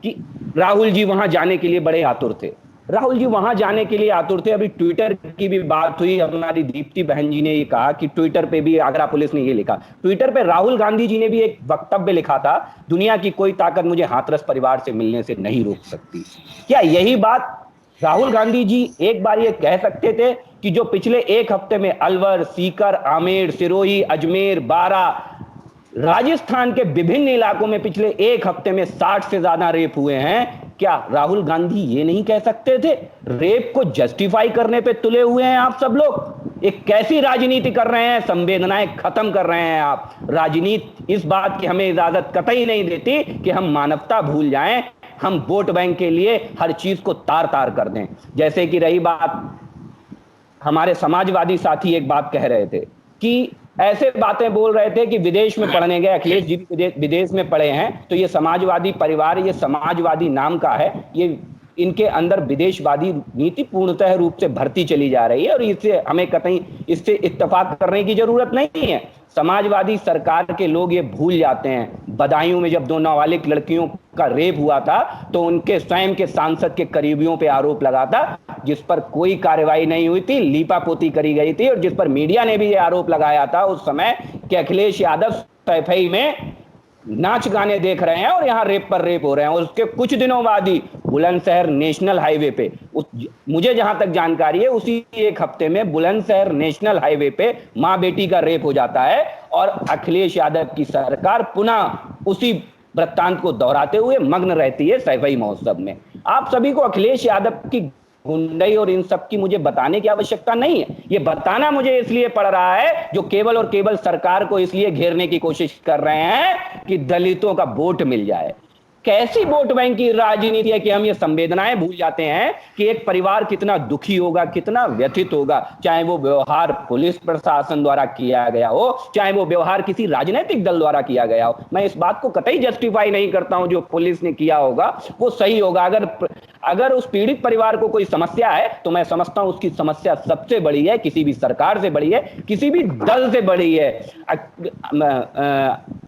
कि राहुल जी वहां जाने के लिए बड़े आतुर थे। राहुल जी वहां जाने के लिए आतुर थे। अभी ट्विटर की भी बात हुई, हमारी दीप्ति बहन जी ने ये कहा कि ट्विटर पे भी आगरा पुलिस ने ये लिखा। ट्विटर पे राहुल गांधी जी ने भी एक वक्तव्य लिखा था, दुनिया की कोई ताकत मुझे हाथरस परिवार से मिलने से नहीं रोक सकती। क्या यही बात राहुल गांधी जी एक बार ये कह सकते थे कि जो पिछले एक हफ्ते में अलवर, सीकर, आमेर, सिरोही, अजमेर, बारा, राजस्थान के विभिन्न इलाकों में पिछले एक हफ्ते में 60 से ज्यादा रेप हुए हैं, क्या राहुल गांधी ये नहीं कह सकते थे? रेप को जस्टिफाई करने पे तुले हुए हैं आप सब लोग। एक कैसी राजनीति कर रहे हैं? संवेदनाएं खत्म कर रहे हैं आप। राजनीति इस बात की हमें इजाजत कतई नहीं देती कि हम मानवता भूल जाएं, हम वोट बैंक के लिए हर चीज को तार तार कर दें। जैसे कि रही बात, हमारे समाजवादी साथी एक बात कह रहे थे कि ऐसे बातें बोल रहे थे कि विदेश में पढ़ने गए, अखिलेश जी भी विदेश में पढ़े हैं, तो ये समाजवादी परिवार, ये समाजवादी नाम का है, ये इनके अंदर विदेशवादी नीति पूर्णतः रूप से भरती चली जा रही है और इससे हमें कतई इससे इत्तेफाक करने की जरूरत नहीं है। समाजवादी सरकार के लोग ये भूल जाते हैं, बदायूं में जब 2 नाबालिग लड़कियों का रेप हुआ था तो उनके स्वयं के सांसद के करीबियों पे आरोप लगा था, जिस पर कोई कार्रवाई नहीं हुई थी, लीपापोती करी गई थी और जिस पर मीडिया ने भी ये आरोप लगाया था उस समय कि अखिलेश यादव सैफई में नाच गाने देख रहे हैं और यहाँ रेप पर रेप हो रहे हैं। और उसके कुछ दिनों बाद ही बुलंदशहर नेशनल हाईवे पे मुझे जहां तक जानकारी है उसी एक हफ्ते में बुलंदशहर नेशनल हाईवे पे मां बेटी का रेप हो जाता है और अखिलेश यादव की सरकार पुनः उसी वृत्तांत को दोहराते हुए मग्न रहती है सैफई महोत्सव में। आप सभी को अखिलेश यादव की गुंडई और इन सब की मुझे बताने की आवश्यकता नहीं है। ये बताना मुझे इसलिए पड़ रहा है जो केवल और केवल सरकार को इसलिए घेरने की कोशिश कर रहे हैं कि दलितों का वोट मिल जाए। कैसी वोट बैंक की राजनीति है कि हम ये संवेदनाएं भूल जाते हैं कि एक परिवार कितना दुखी होगा, कितना व्यथित होगा, चाहे वो व्यवहार पुलिस प्रशासन द्वारा किया गया हो, चाहे वो व्यवहार किसी राजनीतिक दल द्वारा किया गया हो। मैं इस बात को कतई जस्टिफाई नहीं करता हूं, जो पुलिस ने किया होगा वो सही होगा। अगर उस पीड़ित परिवार को कोई समस्या है तो मैं समझता हूं उसकी समस्या सबसे बड़ी है, किसी भी सरकार से बड़ी है, किसी भी दल से बड़ी है।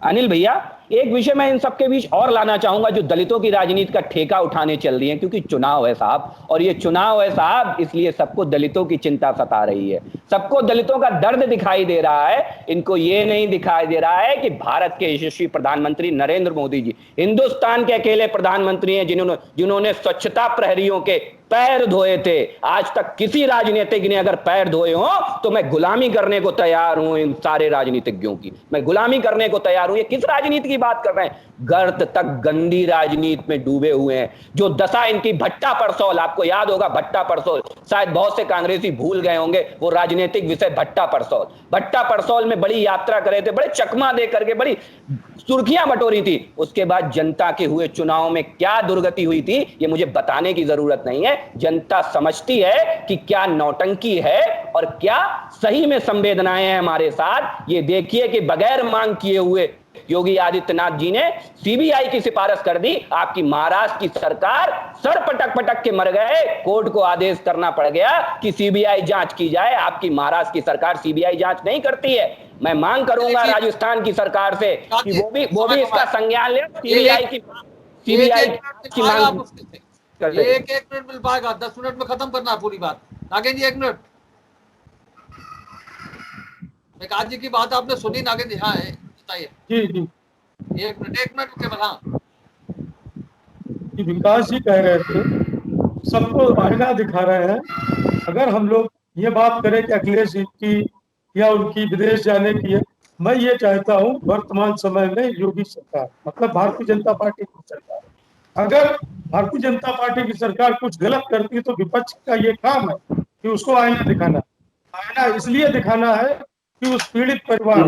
अनिल भैया, एक विषय मैं इन सबके बीच और लाना चाहूंगा जो दलितों की राजनीति का ठेका उठाने चल रही है, क्योंकि चुनाव है साहब, और ये चुनाव है साहब, इसलिए सबको दलितों की चिंता सता रही है, सबको दलितों का दर्द दिखाई दे रहा है। इनको ये नहीं दिखाई दे रहा है कि भारत के यशस्वी प्रधानमंत्री नरेंद्र मोदी जी हिंदुस्तान के अकेले प्रधानमंत्री हैं जिन्होंने स्वच्छता प्रहरियों के पैर धोए थे। आज तक किसी राजनीतिक ने अगर पैर धोए हो तो मैं गुलामी करने को तैयार हूं। इन सारे राजनीतिज्ञों की मैं गुलामी करने को तैयार हूं। ये किस राजनीति की बात कर रहे हैं? गर्त तक गंदी राजनीति में डूबे हुए हैं। जो दशा इनकी भट्टा परसौल, आपको याद होगा भट्टा परसौल, शायद बहुत से कांग्रेसी भूल गए होंगे वो राजनीतिक विषय भट्टा परसौल। भट्टा परसौल में बड़ी यात्रा करे थे, बड़े चकमा दे करके बड़ी सुर्खियां बटोरी थी। उसके बाद जनता के हुए चुनाव में क्या दुर्गति हुई थी ये मुझे बताने की जरूरत नहीं है। जनता समझती है कि क्या नौटंकी है और क्या सही में संवेदनाएं हैं हमारे साथ। ये देखिए कि बगैर मांग किए हुए योगी आदित्यनाथ जी ने सीबीआई की सिफारिश कर दी। आपकी महाराष्ट्र की सरकार सर पटक पटक के मर गए, कोर्ट को आदेश करना पड़ गया कि सीबीआई जांच की जाए। आपकी महाराष्ट्र की सरकार सीबीआई जांच नहीं करती है। मैं मांग करूंगा राजस्थान की सरकार से कि वो भी इसका संज्ञान ले। सीबीआई की मांग
एक मिनट मिल पाएगा, 10 मिनट में खत्म करना है पूरी बात। नागेंद्र जी 1 मिनट। विकास जी की बात आपने सुनी नागेंद्र जी? हाँ बताइए।
जी जी
1 मिनट केवल। हाँ
विकास जी कह रहे थे सबको आईना दिखा रहे हैं। अगर हम लोग ये बात करें कि अखिलेश जी की या उनकी विदेश जाने की है, मैं ये चाहता हूँ वर्तमान समय में योगी सरकार मतलब भारतीय जनता पार्टी की सरकार, अगर भारतीय जनता पार्टी की सरकार कुछ गलत करती है तो विपक्ष का ये काम है कि उसको आईना दिखाना। आईना इसलिए दिखाना है कि उस पीड़ित परिवार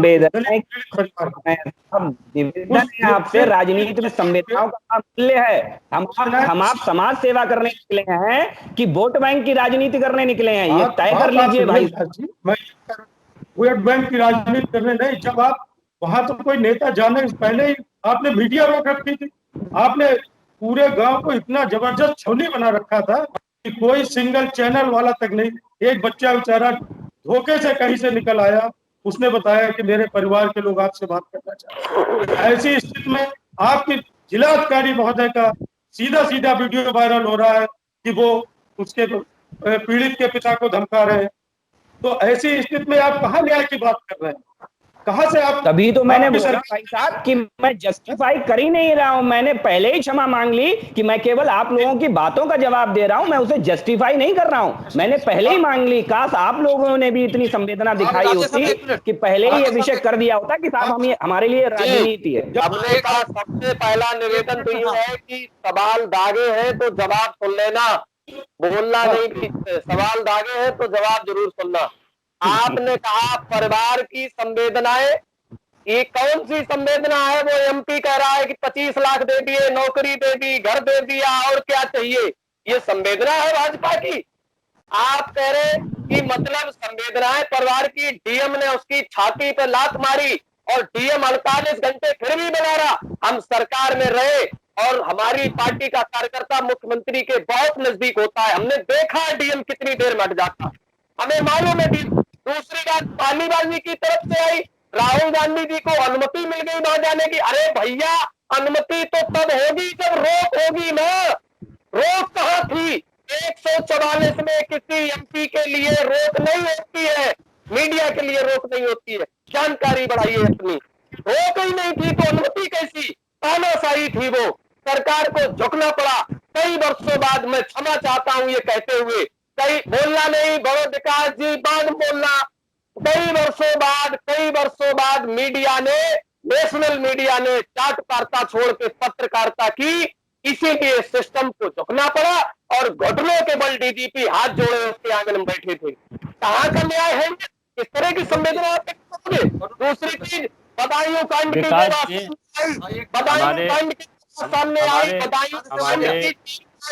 आपसे राजनीति में संवेदनाओं का मूल्य है। हम आप समाज सेवा करने निकले हैं कि वोट बैंक की राजनीति करने निकले हैं, ये तय कर लीजिए भाई।
मैं वोट बैंक की राजनीति करने नहीं। जब आप वहां तो कोई नेता जाने से पहले ही आपने मीडिया रोक रखी थी। आपने पूरे गांव को इतना जबरदस्त छौनी बना रखा था कि कोई सिंगल चैनल वाला तक नहीं। एक बच्चा बेचारा धोखे से कहीं से निकल आया, उसने बताया कि मेरे परिवार के लोग आपसे बात करना चाहते हैं। ऐसी स्थिति में आपकी जिलाधिकारी महोदय का सीधा सीधा वीडियो वायरल हो रहा है कि वो उसके पीड़ित के पिता को धमका रहे हैं। तो ऐसी स्थिति में आप कहाँ न्याय की बात कर रहे हैं? कहां से आप?
तभी तो मैंने बोला भाई साहब कि मैं जस्टिफाई कर ही नहीं रहा हूं। मैंने पहले ही क्षमा मांग ली कि मैं केवल आप लोगों की बातों का जवाब दे रहा हूं, मैं उसे जस्टिफाई नहीं कर रहा हूं। मैंने पहले ही मांग ली। काश आप लोगों ने भी इतनी संवेदना दिखाई होती कि पहले ही ये विषय कर दिया होता कि साहब हमारे लिए राजनीति है।
हमने कहा सबसे पहला निवेदन तो ये है कि सवाल दागे हैं तो जवाब सुन लेना, बोलना नहीं। सवाल दागे हैं तो जवाब जरूर सुनना। आपने कहा परिवार की संवेदनाएं, ये कौन सी संवेदना है? वो एमपी कह रहा है कि 25 लाख दे दिए, नौकरी दे दी, घर दे दिया, और क्या चाहिए? ये संवेदना है भाजपा की? आप कह रहे कि मतलब संवेदनाएं परिवार की। डीएम ने उसकी छाती पे लात मारी और डीएम 48 घंटे फिर भी बना रहा। हम सरकार में रहे और हमारी पार्टी का कार्यकर्ता मुख्यमंत्री के बहुत नजदीक होता है। हमने देखा डीएम कितनी देर में हट जाता, हमें मालूम है। दूसरी बात पालीबाजी की तरफ से आई, राहुल गांधी जी को अनुमति मिल गई वहां जाने की। अरे भैया, अनुमति तो तब होगी जब रोक होगी ना। रोक कहाँ थी? 144 में किसी एमपी के लिए रोक नहीं होती है, मीडिया के लिए रोक नहीं होती है। जानकारी बढ़ाइए अपनी। रोक ही नहीं थी तो अनुमति कैसी? तानाशाही थी वो। सरकार को झुकना पड़ा। कई वर्षों बाद मैं क्षमा चाहता हूं ये कहते हुए, कई बोलना नहीं बड़ो विकास जी, बाद बोलना। कई वर्षों बाद मीडिया ने, नेशनल मीडिया ने चाट वार्ता छोड़ के पत्रकारिता की, इसीलिए सिस्टम को झुकना पड़ा और घुटनों के बल डीजीपी हाथ जोड़े उसके आंगन में बैठे थे। कहाँ का न्याय है? इस तरह की संवेदना आप करोगे? दूसरी चीज, बदायूं कांड की सामने आई, बदायूं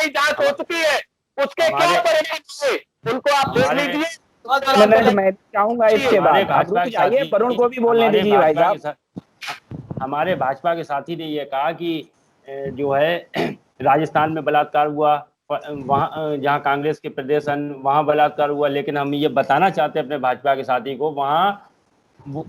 जांच हो चुकी है, उसके क्या परिणाम हुए उनको आप देख लीजिए।
मैं चाहूंगा इसके बाद आप रुक जाइए, वरुण को भी बोलने दीजिए भाई साहब।
हमारे भाजपा के साथी ने यह कहा कि जो है राजस्थान में बलात्कार हुआ, वहाँ जहाँ कांग्रेस के प्रदेश वहाँ बलात्कार हुआ, लेकिन हम ये बताना चाहते हैं अपने भाजपा के साथी को, वहाँ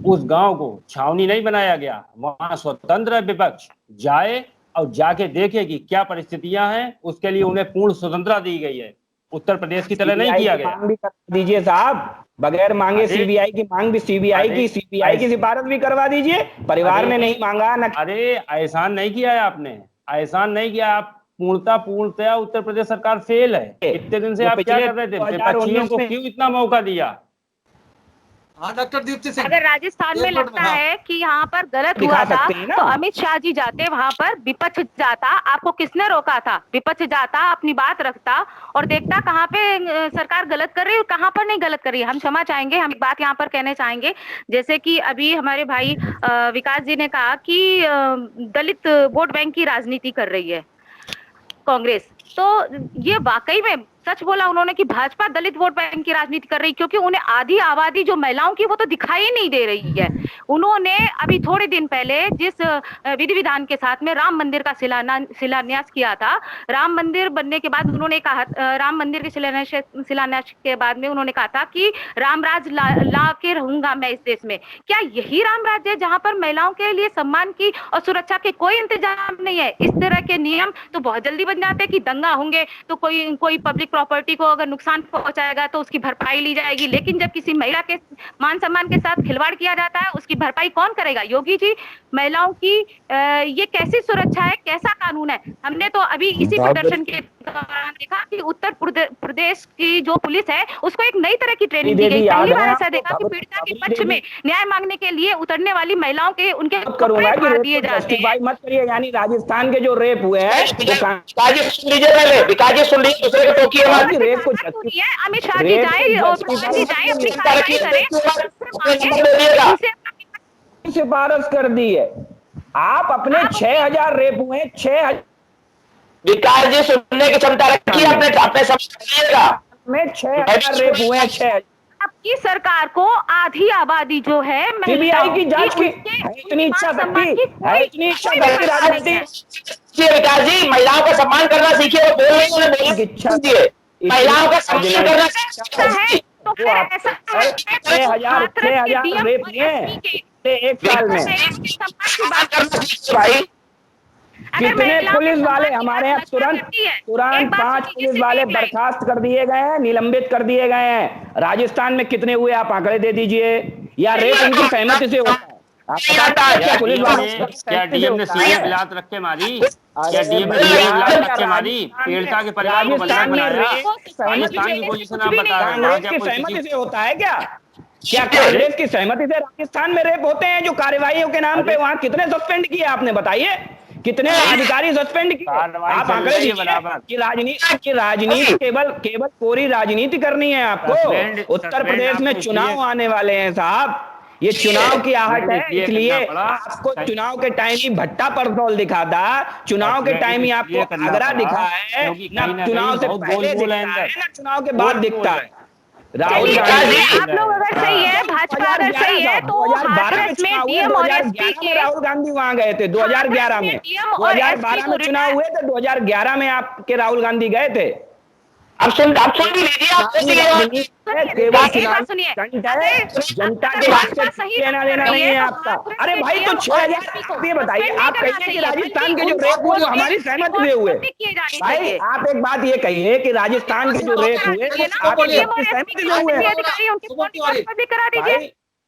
उस गांव को छावनी नहीं बनाया गया, वहाँ स्वतंत्र विपक्ष जाए और जाके देखे कि क्या परिस्थितियां हैं, उसके लिए उन्हें पूर्ण स्वतंत्रता दी गई है। उत्तर प्रदेश की तरह नहीं किया गया।
भी करवा दीजिए साहब, बगैर मांगे सीबीआई की मांग भी, सीबीआई की सिफारिश भी करवा दीजिए। परिवार ने नहीं मांगा न।
अरे एहसान नहीं किया है आपने, एहसान नहीं किया। आप पूर्णतया उत्तर प्रदेश सरकार फेल है। इतने दिन से आप क्या कर रहे थे? विपक्षियों को क्यों इतना मौका दिया?
हाँ डॉक्टर दीप्ति सिंह,
अगर राजस्थान में लगता है कि यहाँ पर गलत हुआ था तो अमित शाह जी जाते वहां पर, विपक्ष जाता। आपको किसने रोका था? विपक्ष जाता, अपनी बात रखता और देखता कहाँ पे सरकार गलत कर रही है और कहाँ पर नहीं गलत कर रही है। हम क्षमा चाहेंगे, हम एक बात यहाँ पर कहने चाहेंगे, जैसे कि अभी हमारे भाई विकास जी ने कहा कि दलित वोट बैंक की राजनीति कर रही है कांग्रेस, तो ये वाकई में सच बोला उन्होंने कि भाजपा दलित वोट बैंक की राजनीति कर रही, क्योंकि उन्हें आधी आबादी जो महिलाओं की वो तो दिखाई नहीं दे रही है। उन्होंने अभी थोड़े दिन पहले जिस विधि विधान के साथ में राम मंदिर का शिलान्यास किया था, राम मंदिर बनने के बाद उन्होंने कहा, राम मंदिर के शिलान्यास के बाद में उन्होंने कहा था कि रामराज ला के रहूंगा मैं इस देश में। क्या यही राम राज्य है जहां पर महिलाओं के लिए सम्मान की और सुरक्षा के कोई इंतजाम नहीं है? इस तरह के नियम तो बहुत जल्दी बन जाते हैं कि दंगा होंगे तो कोई पब्लिक प्रॉपर्टी को अगर नुकसान पहुंचाएगा तो उसकी भरपाई ली जाएगी, लेकिन जब किसी महिला के मान सम्मान के साथ खिलवाड़ किया जाता है उसकी भरपाई कौन करेगा? योगी जी, महिलाओं की ये कैसी सुरक्षा है, कैसा कानून है? हमने तो अभी इसी प्रदर्शन के दौरान देखा कि उत्तर प्रदेश की जो पुलिस है उसको एक नई तरह की ट्रेनिंग दी गई। पहली बार ऐसा देखा कि पीड़िता के पक्ष में न्याय मांगने के लिए उतरने वाली महिलाओं के उनके कपड़े फाड़ दिए जाते हैं।
मत करिए, यानी राजस्थान के जो रेप हुए हैं, रेप को
अमित शाह जी जाए अपनी कार्रवाई करें,
सिफारिश कर दी है। आप अपने 6000 रेप हुए, 6000
विकास जी सुनने की क्षमता रखिए, अपने समझिएगा
में 6000 रेप हुए हैं। 6000
आपकी सरकार को आधी आबादी जो है
सीबीआई की जांच की इतनी इच्छा शक्ति है, इतनी इच्छा शक्ति राजनीति।
विकास जी महिलाओं का सम्मान करना सीखिए, वो बोल रही है महिलाओं का सम्मान करना सीखिए।
तो फिर ऐसा
6000 रेप हुए एक साल में।
भाई
कितने पुलिस वाले हमारे यहाँ तुरंत 5 पुलिस वाले बर्खास्त कर दिए गए हैं, निलंबित कर दिए गए हैं। राजस्थान में कितने हुए आप आंकड़े दे दीजिए, या रेप उनकी सहमति से होता है? आप पुलिस
क्या डीएम ने सीधे बिलात रख के मारी? क्या डीएम ने बिलात रख के मारी? पीड़िता के परिवार को बलवान बनाया? राजस्थान की पोजीशन आप बता रहे हैं,
कांग्रेस की सहमति से होता है क्या? क्या कांग्रेस की सहमति से राजस्थान में रेप होते हैं? जो कार्यवाहियों के नाम पे वहाँ कितने सस्पेंड किए आपने बताइए? कितने अधिकारी सस्पेंड किए? आप आंकड़े दीजिए कि राजनीति केवल कोरी राजनीति करनी है आपको। उत्तर प्रदेश में चुनाव आने वाले हैं साहब, ये चुनाव की आहट है, इसलिए आपको चुनाव के टाइम ही भट्टा परसौल दिखा था, चुनाव के टाइम ही आपको आगरा दिखा है, ना चुनाव से पहले दिखता है ना चुनाव के बाद दिखता है।
राहुल गांधी, आप लोग अगर सही है, भाजपा अगर सही है तो 2012 में डीएम और एसपी के
राहुल गांधी वहां गए थे। 2011 में 2012 में चुनाव हुए थे, 2011 में आपके राहुल गांधी गए थे।
अब सुन लीजिए, आप
जनता के बात से लेना देना नहीं है आपका। अरे भाई तो 6000 ये बताइए, आप कहिए कि राजस्थान के जो रेप हुए वो हमारी सहमति से हुए। भाई आप एक बात ये कहिए कि राजस्थान के जो रेप हुए आपकी सहमति से हुए।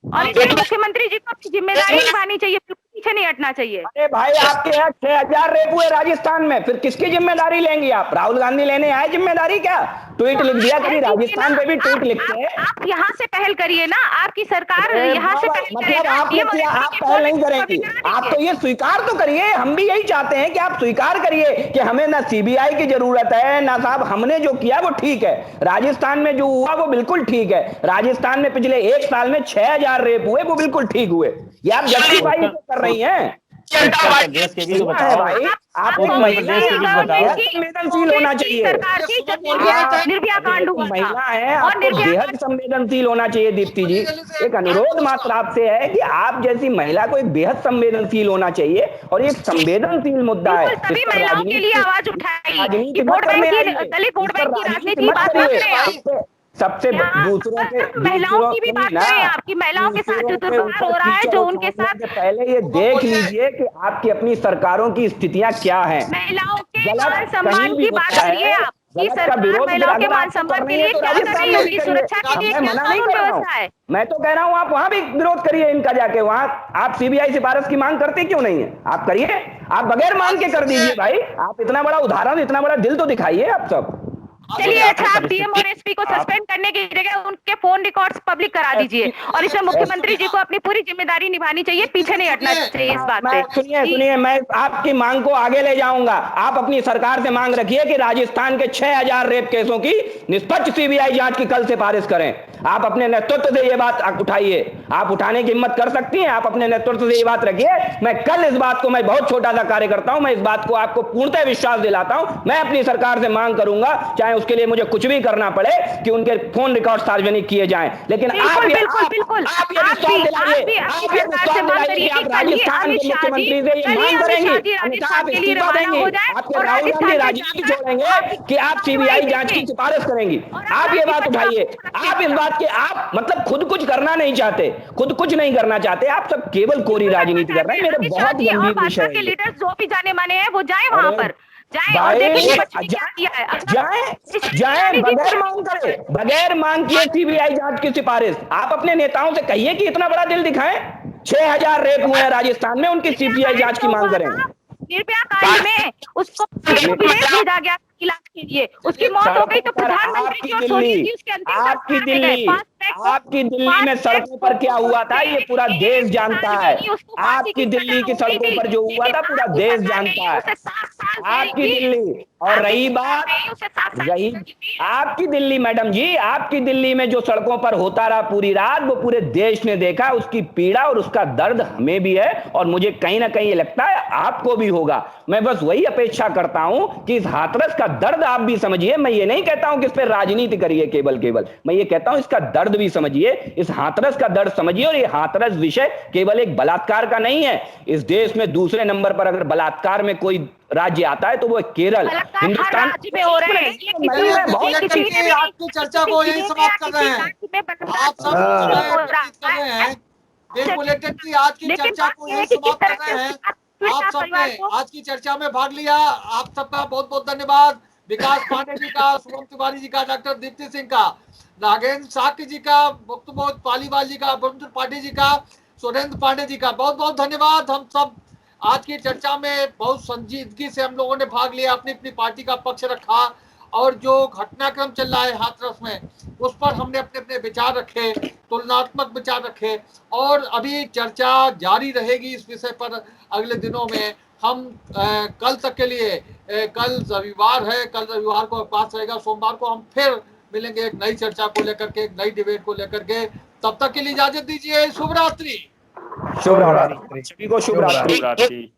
और इसमें मुख्यमंत्री जी को जिम्मेदारी निभानी चाहिए। पीछे नहीं हटना चाहिए।
अरे भाई आपके यहाँ 6000 रेप हुए राजस्थान में, फिर किसकी जिम्मेदारी लेंगे आप? राहुल गांधी लेने आए जिम्मेदारी क्या? ट्वीट लिख दिया, कभी राजस्थान पे भी ट्वीट लिखते हैं।
आप यहाँ से पहल करिए ना, आपकी सरकार यहाँ से पहल करे
मतलब
ना।
आप पहल नहीं करेंगी, आप तो ये स्वीकार तो करिए। हम भी यही चाहते हैं कि आप स्वीकार करिए कि हमें ना सीबीआई की जरूरत है ना साहब, हमने जो किया वो ठीक है, राजस्थान में जो हुआ वो बिल्कुल ठीक है। राजस्थान में पिछले 1 साल में 6000 रेप हुए, वो बिल्कुल ठीक हुए। ये आप जस्टिफाई कर रही हैं।
प्रदेश के भी बताओ
भाई आपको संवेदनशील होना चाहिए।
निर्भया कांड हुआ
महिला है, आपको बेहद संवेदनशील होना चाहिए। दीप्ति जी, एक अनुरोध मात्र आपसे है कि आप जैसी महिला को एक बेहद संवेदनशील होना चाहिए, और ये संवेदनशील मुद्दा है।
सभी महिलाओं के लिए आवाज उठाइए। दलित वोट बैंक की राजनीति बात कर रहे हैं।
सबसे दूसरों के
महिलाओं की भी बात करें, आपकी महिलाओं के साथ जो दुर्व्यवहार हो रहा है, जो उनके साथ,
पहले ये देख लीजिए कि आपकी अपनी सरकारों की स्थितियां क्या हैं।
महिलाओं के मान सम्मान की बात करिए आप। की सरकार महिलाओं के मान सम्मान के लिए क्या कर रही है, उनकी सुरक्षा के लिए क्या कानून व्यवस्था है?
मैं तो कह रहा हूँ आप वहां भी विरोध करिए इनका जाके। वहां आप सीबीआई सिफारिश की मांग करते क्यों नहीं है? आप करिए, आप बगैर मांग के कर दीजिए भाई। आप इतना बड़ा उदाहरण, इतना बड़ा दिल तो दिखाइए आप सब।
चलिए अच्छा, आप डीएम और एसपी को सस्पेंड करने की जगह उनके फोन रिकॉर्ड्स पब्लिक करा दीजिए, और इसमें मुख्यमंत्री जी को अपनी पूरी जिम्मेदारी निभानी चाहिए, पीछे नहीं हटना चाहिए इस बात से।
सुनिए, मैं आपकी मांग को आगे ले जाऊंगा। आप अपनी सरकार से मांग रखिए कि राजस्थान के 6000 रेप केसों की निष्पक्ष सीबीआई जांच की कल सिफारिश करें। आप अपने नेतृत्व से ये बात उठाइए, आप उठाने की हिम्मत कर सकती हैं, आप अपने नेतृत्व से ये बात रखिए। मैं कल इस बात को, मैं बहुत छोटा सा कार्य करता हूं, मैं इस बात को आपको पूर्णतः विश्वास दिलाता हूं। मैं अपनी सरकार से मांग करूंगा, चाहे उसके लिए मुझे कुछ भी करना पड़े, कि उनके फोन रिकॉर्ड सार्वजनिक किए जाएं। लेकिन आप राजस्थान के मुख्यमंत्री से ये मांग करेंगे, आप इस्तीफा देंगे, आपके राहुल गांधी राजनीति छोड़ेंगे कि आप सीबीआई जांच की सिफारिश करेंगी। आप ये बात उठाइए। आप इस बात के, आप मतलब खुद कुछ करना नहीं चाहते, खुद कुछ नहीं करना चाहते, आप सब केवल कोरी राजनीति कर रहे हैं। मेरे बहुत गंभीर विषय है।
लीडर जो भी जाने माने हैं वो जाए वहां पर, जाए और देखें
जाए बगैर मांग करे, बगैर मांग किए सीबीआई जांच की सिफारिश। आप अपने नेताओं से कहिए कि इतना बड़ा दिल दिखाएं। 6000 रेप हुए हैं राजस्थान में, उनकी सीबीआई जांच की मांग करें।
निर्भया कांड में उसको भेजा गया इलाज के लिए, उसकी मौत हो गई तो प्रधानमंत्री की और सोनिया जी उसके अंतिम
आपकी दिल्ली में सड़कों पर क्या हुआ था ये पूरा देश जानता है। आपकी दिल्ली की सड़कों पर जो हुआ था पूरा देश जानता है। आपकी दिल्ली, और रही बात आपकी दिल्ली, मैडम जी, आपकी दिल्ली में जो सड़कों पर होता रहा पूरी रात, वो पूरे देश ने देखा। उसकी पीड़ा और उसका दर्द हमें भी है, और मुझे कहीं ना कहीं ये लगता है आपको भी होगा। मैं बस वही अपेक्षा करता हूं कि इस हाथरस का दर्द आप भी समझिए। मैं ये नहीं कहता हूं कि इस पर राजनीति करिए केवल, मैं ये कहता हूं इसका दर्द भी समझिए, इस हाथरस का दर्द समझिए। और ये हाथरस विषय केवल एक बलात्कार का नहीं है। इस देश में दूसरे नंबर पर अगर बलात्कार में कोई राज्य आता है तो वो केरल, हिंदुस्तान में हो रहे हैं।
आपकी चर्चा को यही समाप्त कर रहे हैं। आप सब कर रहे हैं बुलेटिन की आज की चर्चा को यही समाप्त कर रहे हैं। आप सबने आज की चर्चा में भाग लिया, आप सबका बहुत बहुत धन्यवाद। विकास पांडे जी का, शुभम तिवारी जी का, डॉक्टर दीप्ति सिंह का, नागेंद्र साक्य जी का, मुक्तबोध पालीवाल जी का, बरुण त्रिपाठी जी का, सुरेंद्र पांडे जी का बहुत बहुत धन्यवाद। हम सब आज की चर्चा में बहुत संजीदगी से हम लोगों ने भाग लिया, अपनी अपनी पार्टी का पक्ष रखा, और जो घटनाक्रम चल रहा है हाथरस में उस पर हमने अपने अपने विचार रखे, तुलनात्मक विचार रखे, और अभी चर्चा जारी रहेगी इस विषय पर अगले दिनों में। हम कल तक के लिए, कल रविवार है, कल रविवार को पास रहेगा, सोमवार को हम फिर मिलेंगे एक नई चर्चा को लेकर के, एक नई डिबेट को लेकर के। तब तक के लिए इजाजत दीजिए। शुभ रात्रि।
शुभ रात्रि सभी को, शुभ रात्रि।